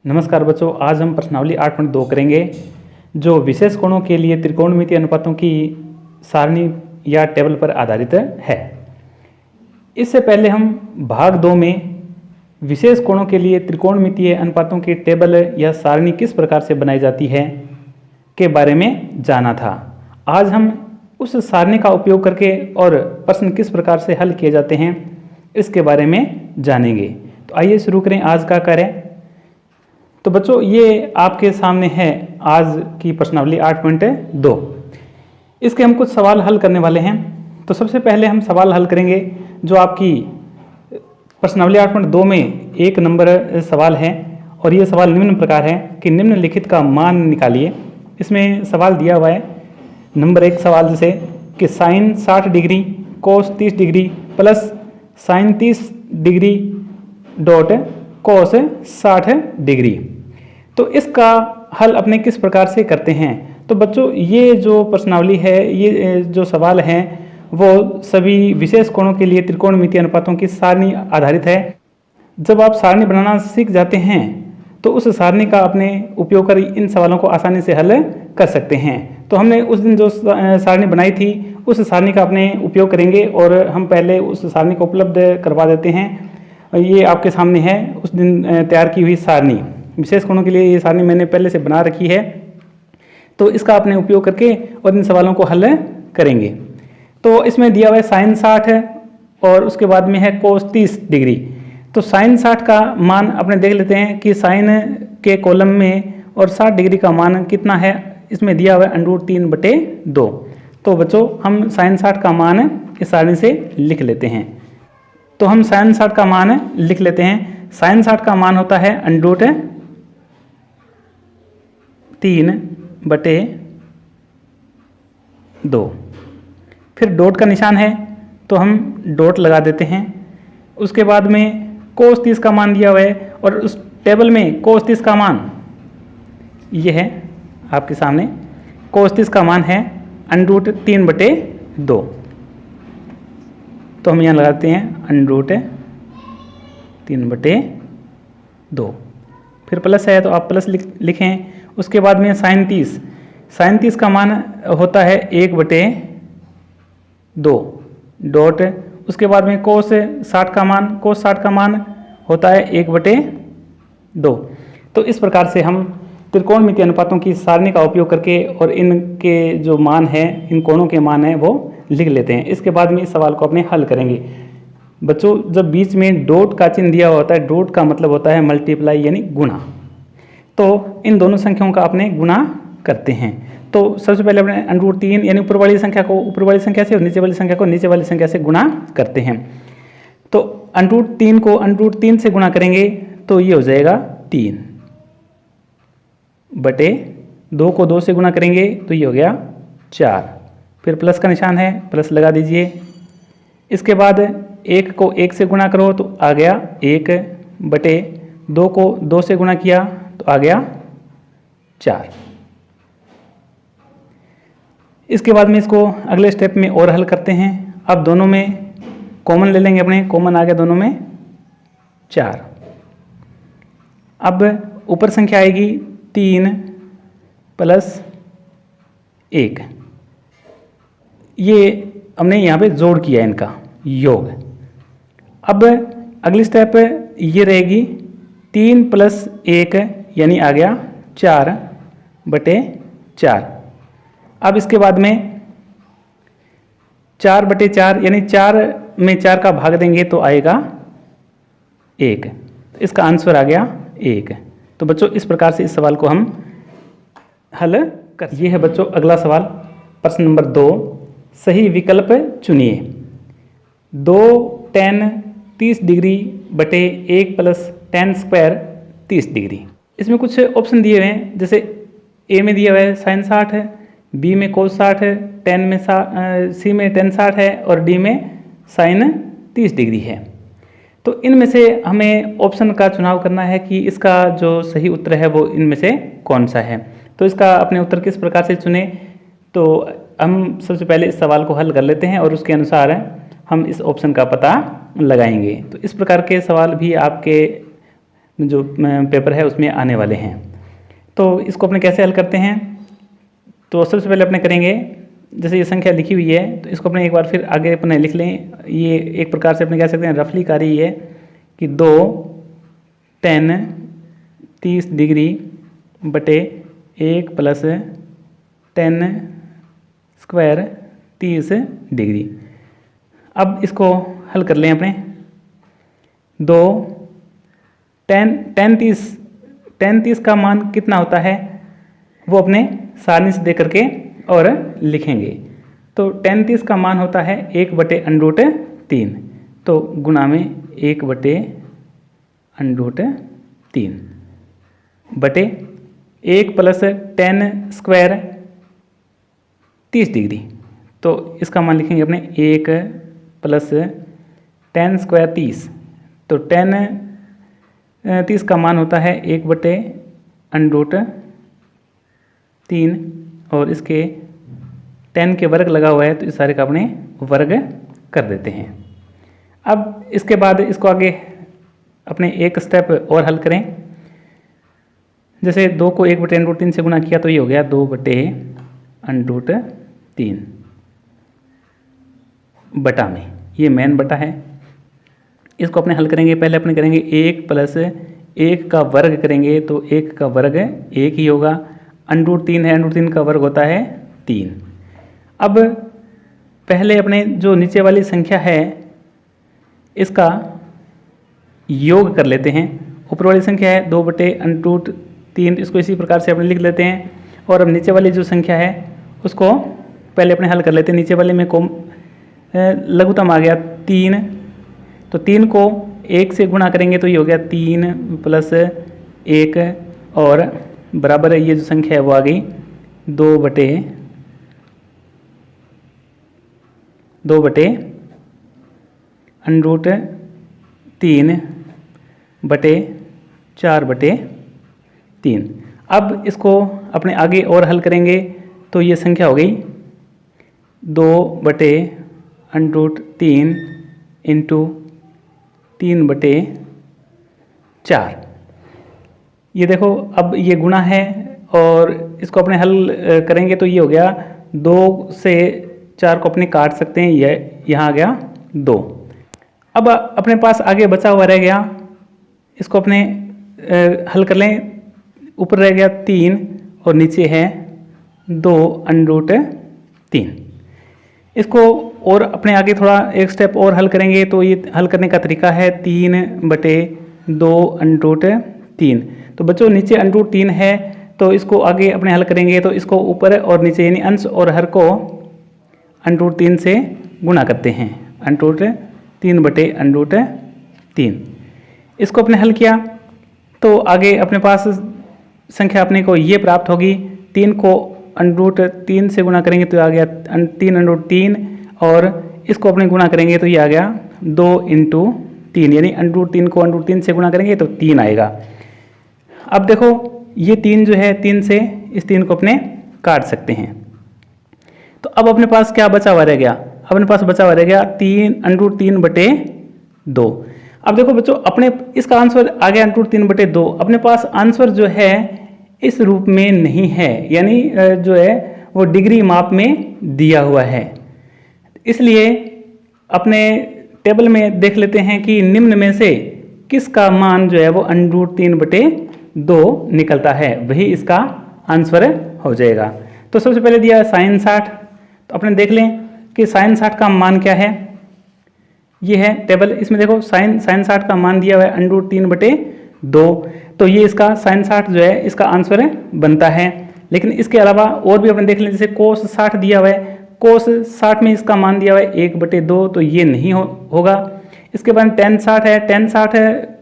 नमस्कार बच्चों, आज हम प्रश्नावली 8.2 करेंगे जो विशेष कोणों के लिए त्रिकोणमितीय अनुपातों की सारणी या टेबल पर आधारित है। इससे पहले हम भाग 2 में विशेष कोणों के लिए त्रिकोणमितीय अनुपातों की टेबल या सारणी किस प्रकार से बनाई जाती है के बारे में जाना था। आज हम उस सारणी का उपयोग करके और प्रश्न किस प्रकार से हल किए जाते हैं इसके बारे में जानेंगे। तो आइए शुरू करें आज का कार्य। तो बच्चों, ये आपके सामने है आज की प्रश्नावली 8.2। इसके हम कुछ सवाल हल करने वाले हैं। तो सबसे पहले हम सवाल हल करेंगे जो आपकी प्रश्नावली 8.2 में 1 नंबर सवाल है और ये सवाल निम्न प्रकार है कि निम्नलिखित का मान निकालिए। इसमें सवाल दिया हुआ है नंबर 1 सवाल जैसे कि sine 60 degree cos 30 degree plus sine 30 degree dot cos 60 degree. तो इसका हल अपने किस प्रकार से करते हैं। तो बच्चों, ये जो प्रश्नावली है, ये जो सवाल हैं वो सभी विशेष कोणों के लिए त्रिकोणमितीय अनुपातों की सारणी आधारित है। जब आप सारणी बनाना सीख जाते हैं तो उस सारणी का अपने उपयोग कर इन सवालों को आसानी से हल कर सकते हैं। तो हमने उस दिन जो सारणी बनाई थी उस सारणी का अपने उपयोग करेंगे और हम पहले उस सारणी को उपलब्ध करवा देते हैं। ये आपके सामने है उस दिन तैयार की हुई सारणी। विशेष कोणों के लिए ये सारणी मैंने पहले से बना रखी है। तो इसका अपने उपयोग करके और इन सवालों को हल करेंगे। तो इसमें दिया हुआ है साइन 60 है और उसके बाद में है कोस 30 डिग्री। तो साइन 60 का मान अपने देख लेते हैं कि साइन के कॉलम में और 60 डिग्री का मान कितना है। इसमें दिया हुआ है √3/2। तो बच्चों, हम साइन 60 का मान इस सारणी से लिख लेते हैं। तो हम साइन 60 का मान लिख लेते हैं। साइन 60 का मान होता है √3/2। फिर डॉट का निशान है तो हम डॉट लगा देते हैं। उसके बाद में कोस 30 का मान दिया हुआ है और उस टेबल में कोस 30 का मान ये है आपके सामने। कोस 30 का मान है √3/2। तो हम यहाँ लगाते हैं √3/2। फिर प्लस है तो आप प्लस लिखें। उसके बाद में साइन 30 का मान होता है 1/2 डॉट। उसके बाद में कोस 60 का मान होता है 1/2। तो इस प्रकार से हम त्रिकोणमितीय अनुपातों की सारणी का उपयोग करके और इनके जो मान है, इन कोणों के मान हैं वो लिख लेते हैं। इसके बाद में इस सवाल को अपने हल करेंगे। बच्चों, जब बीच में डॉट का चिन्ह दिया होता है, डॉट का मतलब होता है मल्टीप्लाई यानी गुणा। तो इन दोनों संख्याओं का अपने गुणा करते हैं। तो सबसे पहले अपने √3 यानी ऊपर वाली संख्या को ऊपर वाली संख्या से और नीचे वाली संख्या को नीचे वाली संख्या से गुणा करते हैं। तो √3 को √3 से गुणा करेंगे तो ये हो जाएगा 3/2 को 2 से गुणा करेंगे तो ये हो गया 4। फिर प्लस का निशान है, प्लस लगा दीजिए। इसके बाद 1 को 1 से गुणा करो तो आ गया 1/2 को 2 से गुणा किया तो आ गया 4। इसके बाद में इसको अगले स्टेप में और हल करते हैं। अब दोनों में कॉमन ले लेंगे, अपने कॉमन आ गया दोनों में 4। अब ऊपर संख्या आएगी 3 + 1। ये हमने यहाँ पे जोड़ किया इनका योग। अब अगली स्टेप ये रहेगी 3 + 1 यानी आ गया 4/4। अब इसके बाद में 4/4 यानी 4 में 4 का भाग देंगे तो आएगा 1। इसका आंसर आ गया 1। तो बच्चों, इस प्रकार से इस सवाल को हम हल कर। ये है बच्चों अगला सवाल, प्रश्न नंबर 2। सही विकल्प चुनिए। 2 tan 30 डिग्री बटे 1 + tan स्क्वायर 30 डिग्री। इसमें कुछ ऑप्शन दिए हुए हैं, जैसे ए में दिया हुआ है साइन 60 है, बी में कोस 60 है, सी में tan 60 है और डी में साइन 30 डिग्री है। तो इनमें से हमें ऑप्शन का चुनाव करना है कि इसका जो सही उत्तर है वो इनमें से कौन सा है। तो इसका अपने उत्तर किस प्रकार से चुने, तो हम सबसे पहले इस सवाल को हल कर लेते हैं और उसके अनुसार हम इस ऑप्शन का पता लगाएंगे। तो इस प्रकार के सवाल भी आपके जो पेपर है उसमें आने वाले हैं। तो इसको अपने कैसे हल करते हैं, तो सबसे पहले अपने करेंगे, जैसे ये संख्या लिखी हुई है तो इसको अपने एक बार फिर आगे अपने लिख लें। ये एक प्रकार से अपने कह सकते हैं रफली कार्य ये कि 2 tan 30 डिग्री बटे 1 प्लस tan स्क्वायर 30 डिग्री। अब इसको हल कर लें अपने। 2 tan 30 का मान कितना होता है वो अपने सारणी से दे करके और लिखेंगे। तो tan 30 का मान होता है 1/√3, तो गुणा में 1/√3 बटे 1 प्लस tan स्क्वायर 30 डिग्री। तो इसका मान लिखेंगे अपने 1 प्लस tan स्क्वायर 30। तो tan 30 का मान होता है 1/√3 और इसके tan के वर्ग लगा हुआ है तो इस सारे का अपने वर्ग कर देते हैं। अब इसके बाद इसको आगे अपने एक स्टेप और हल करें। जैसे 2 को 1/√3 से गुणा किया तो ये हो गया 2/√3 बटा में, ये मेन बटा है। इसको अपने हल करेंगे, पहले अपने करेंगे 1 प्लस 1 का वर्ग करेंगे तो 1 का वर्ग 1 ही होगा। √3 है, √3 का वर्ग होता है 3। अब पहले अपने जो नीचे वाली संख्या है इसका योग कर लेते हैं। ऊपर वाली संख्या है 2/√3, इसको इसी प्रकार से अपने लिख लेते हैं। और अब नीचे वाली जो संख्या है उसको पहले अपने हल कर लेते हैं। नीचे वाले में लघुत्तम आ गया 3, तो 3 को 1 से गुणा करेंगे तो ये हो गया 3 प्लस 1 और बराबर है, ये जो संख्या है वो आ गई 2/√3 बटे 4/3। अब इसको अपने आगे और हल करेंगे तो ये संख्या हो गई 2/√3 इंटू 3/4। ये देखो अब ये गुणा है और इसको अपने हल करेंगे तो ये हो गया 2 से 4 को अपने काट सकते हैं, ये यहाँ आ गया 2। अब अपने पास आगे बचा हुआ रह गया, इसको अपने हल कर लें। ऊपर रह गया 3 और नीचे है 2/√3। इसको और अपने आगे थोड़ा एक स्टेप और हल करेंगे तो ये हल करने का तरीका है 3/2/√3। तो बच्चों नीचे √3 है तो इसको आगे अपने हल करेंगे तो इसको ऊपर और नीचे यानी अंश और हर को √3 से गुणा करते हैं। √3/√3 इसको अपने हल किया तो आगे अपने पास संख्या अपने को ये प्राप्त होगी। 3 को √3 से गुणा करेंगे तो आ गया 3/3 और इसको अपने गुणा करेंगे तो ये आ गया 2/3, यानी √3 को √3 से गुणा करेंगे तो 3 आएगा। अब देखो ये 3 जो है 3 से इस 3 को अपने काट सकते हैं। तो अब अपने पास क्या बचा हुआ रह गया, अपने पास बचा हुआ रह गया 3/3/2। अब देखो बच्चों अपने इसका आंसर आ गया √3/2। अपने पास आंसर जो है इस रूप में नहीं है, यानी जो है वो डिग्री माप में दिया हुआ है। इसलिए अपने टेबल में देख लेते हैं कि निम्न में से किसका मान जो है वो √3/2 निकलता है, वही इसका आंसर हो जाएगा। तो सबसे पहले दिया है sin 60, तो अपने देख लें कि sin 60 का मान क्या है। ये है टेबल, इसमें देखो sin 60 का मान दिया हुआ है √3/2, तो ये इसका sin 60 जो है इसका आंसर बनता है। लेकिन इसके अलावा और भी अपने देख लें, जैसे cos 60 दिया हुआ है, cos 60 में इसका मान दिया हुआ है 1/2, तो ये नहीं होगा। इसके बाद tan 60 है, tan 60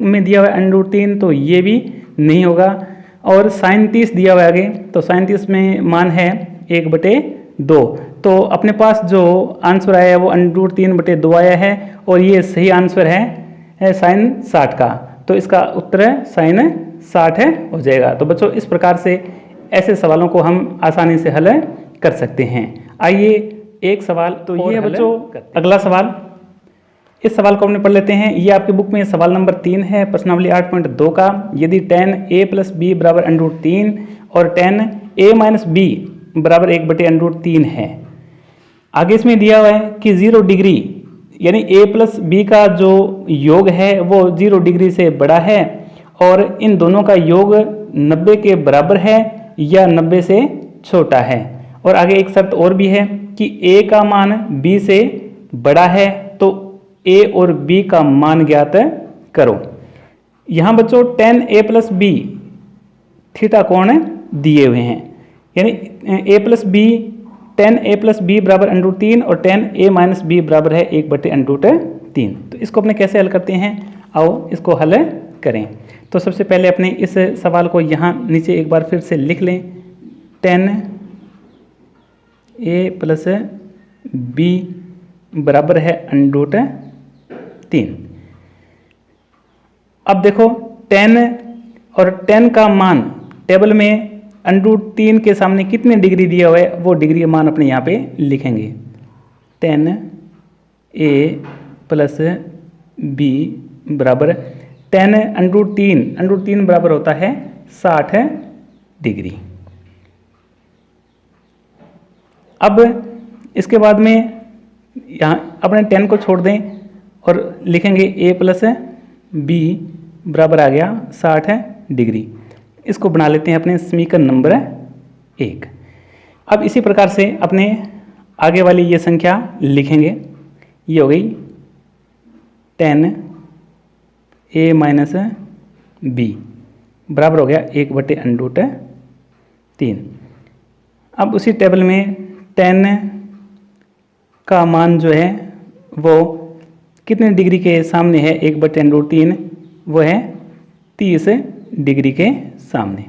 में दिया हुआ है √3, तो ये भी नहीं होगा। और sin 30 दिया हुआ है आगे, तो sin 30 में मान है 1/2, तो अपने पास जो आंसर आया है वो √3/2 आया है और ये सही आंसर है sin 60 का। तो इसका उत्तर sin 60 हो जाएगा। तो बच्चों इस प्रकार से ऐसे सवालों को हम आसानी से हल कर सकते हैं। आइए एक सवाल तो ये है बच्चों, अगला सवाल इस सवाल को अपने पढ़ लेते हैं। ये आपकी बुक में सवाल नंबर 3 है प्रश्नावली 8.2 का। यदि tan a + b बराबर √3 और tan a - b बराबर 1/√3 है। आगे इसमें दिया हुआ है कि 0 डिग्री यानी a + b का जो योग है वो 0 डिग्री से बड़ा है और इन दोनों का योग 90 के बराबर है या 90 से छोटा है। और आगे एक शर्त और भी है कि a का मान b से बड़ा है, तो a और b का मान ज्ञात करो। यहाँ बच्चों tan a + b थीटा कोण दिए हुए हैं, यानी a + b tan a + b बराबर √3 और tan a - b बराबर है 1/√3। तो इसको अपने कैसे हल करते हैं, आओ इसको हल करें। तो सबसे पहले अपने इस सवाल को यहाँ नीचे एक बार फिर से लिख लें। tan a + b बराबर है √3। अब देखो tan और tan का मान टेबल में √3 के सामने कितने डिग्री दिया हुआ है वो डिग्री का मान अपने यहाँ पे लिखेंगे। tan a + b बराबर tan √3 बराबर होता है 60 डिग्री। अब इसके बाद में यहाँ अपने tan को छोड़ दें और लिखेंगे a + b बराबर आ गया 60 डिग्री। इसको बना लेते हैं अपने समीकरण नंबर 1। अब इसी प्रकार से अपने आगे वाली ये संख्या लिखेंगे। ये हो गई tan a - b बराबर हो गया 1/√3। अब उसी टेबल में tan का मान जो है वो कितने डिग्री के सामने है 1/√3, वो है 30 डिग्री के सामने।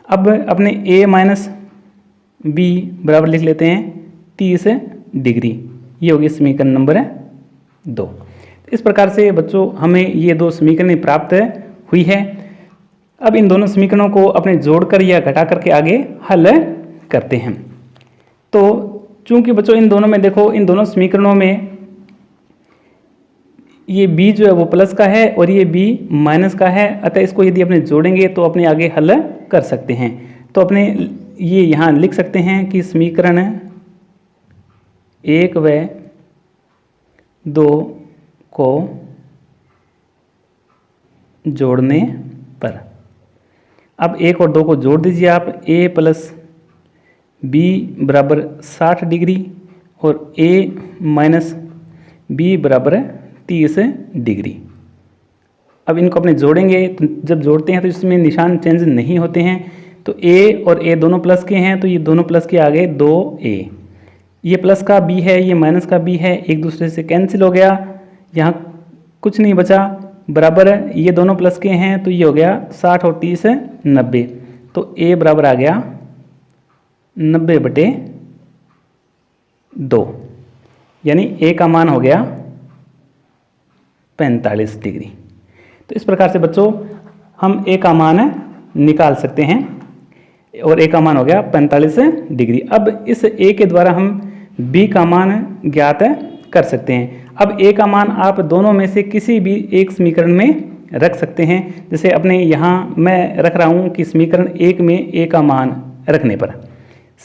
अब अपने a - b बराबर लिख लेते हैं 30 डिग्री। ये होगी समीकरण नंबर 2। इस प्रकार से बच्चों हमें ये 2 समीकरण प्राप्त हुई है। अब इन दोनों समीकरणों को अपने जोड़कर या घटा करके आगे हल करते हैं। तो चूंकि बच्चों इन दोनों में देखो, इन दोनों समीकरणों में ये b जो है वो प्लस का है और ये b माइनस का है, अतः इसको यदि अपने जोड़ेंगे तो अपने आगे हल कर सकते हैं। तो अपने ये यहाँ लिख सकते हैं कि समीकरण 1 व 2 को जोड़ने पर, अब 1 और 2 को जोड़ दीजिए आप। a + b बराबर 60 डिग्री और a - b बराबर 30 डिग्री। अब इनको अपने जोड़ेंगे तो जब जोड़ते हैं तो इसमें निशान चेंज नहीं होते हैं। तो a और a दोनों प्लस के हैं, तो ये दोनों प्लस के आगे 2a, ये प्लस का b है, ये माइनस का b है, एक दूसरे से कैंसिल हो गया, यहाँ कुछ नहीं बचा, बराबर ये दोनों प्लस के हैं, तो ये हो गया 60 और 30 90। तो a बराबर आ गया 90/2, यानी a का मान हो गया 45 डिग्री। तो इस प्रकार से बच्चों हम a का मान निकाल सकते हैं और a का मान हो गया 45 डिग्री। अब इस a के द्वारा हम b का मान ज्ञात कर सकते हैं। अब a का मान आप दोनों में से किसी भी एक समीकरण में रख सकते हैं। जैसे अपने यहाँ मैं रख रहा हूँ कि समीकरण 1 में a का मान रखने पर,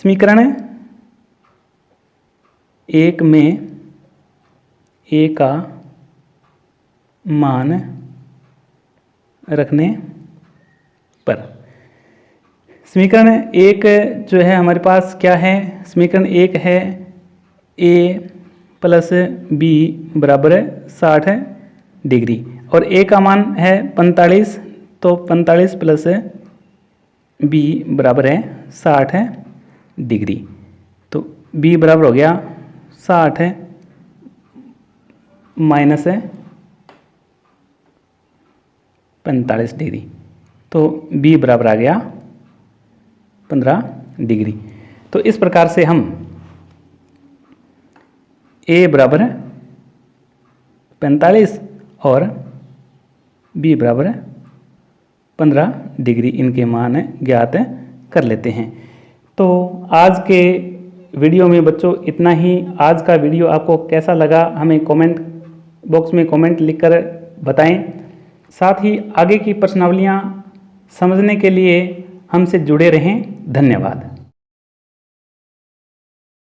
समीकरण 1 में a का मान रखने पर, समीकरण 1 जो है हमारे पास क्या है, समीकरण 1 है a + b बराबर 60 डिग्री और a का मान है 45, तो 45 + b बराबर है 60 डिग्री। तो b बराबर हो गया 60 माइनस 45 डिग्री, तो b बराबर आ गया 15 डिग्री। तो इस प्रकार से हम a बराबर 45 और b बराबर 15 डिग्री इनके मान ज्ञात कर लेते हैं। तो आज के वीडियो में बच्चों इतना ही। आज का वीडियो आपको कैसा लगा हमें कमेंट बॉक्स में कमेंट लिखकर बताएं। साथ ही आगे की प्रश्नावलियाँ समझने के लिए हमसे जुड़े रहें। धन्यवाद।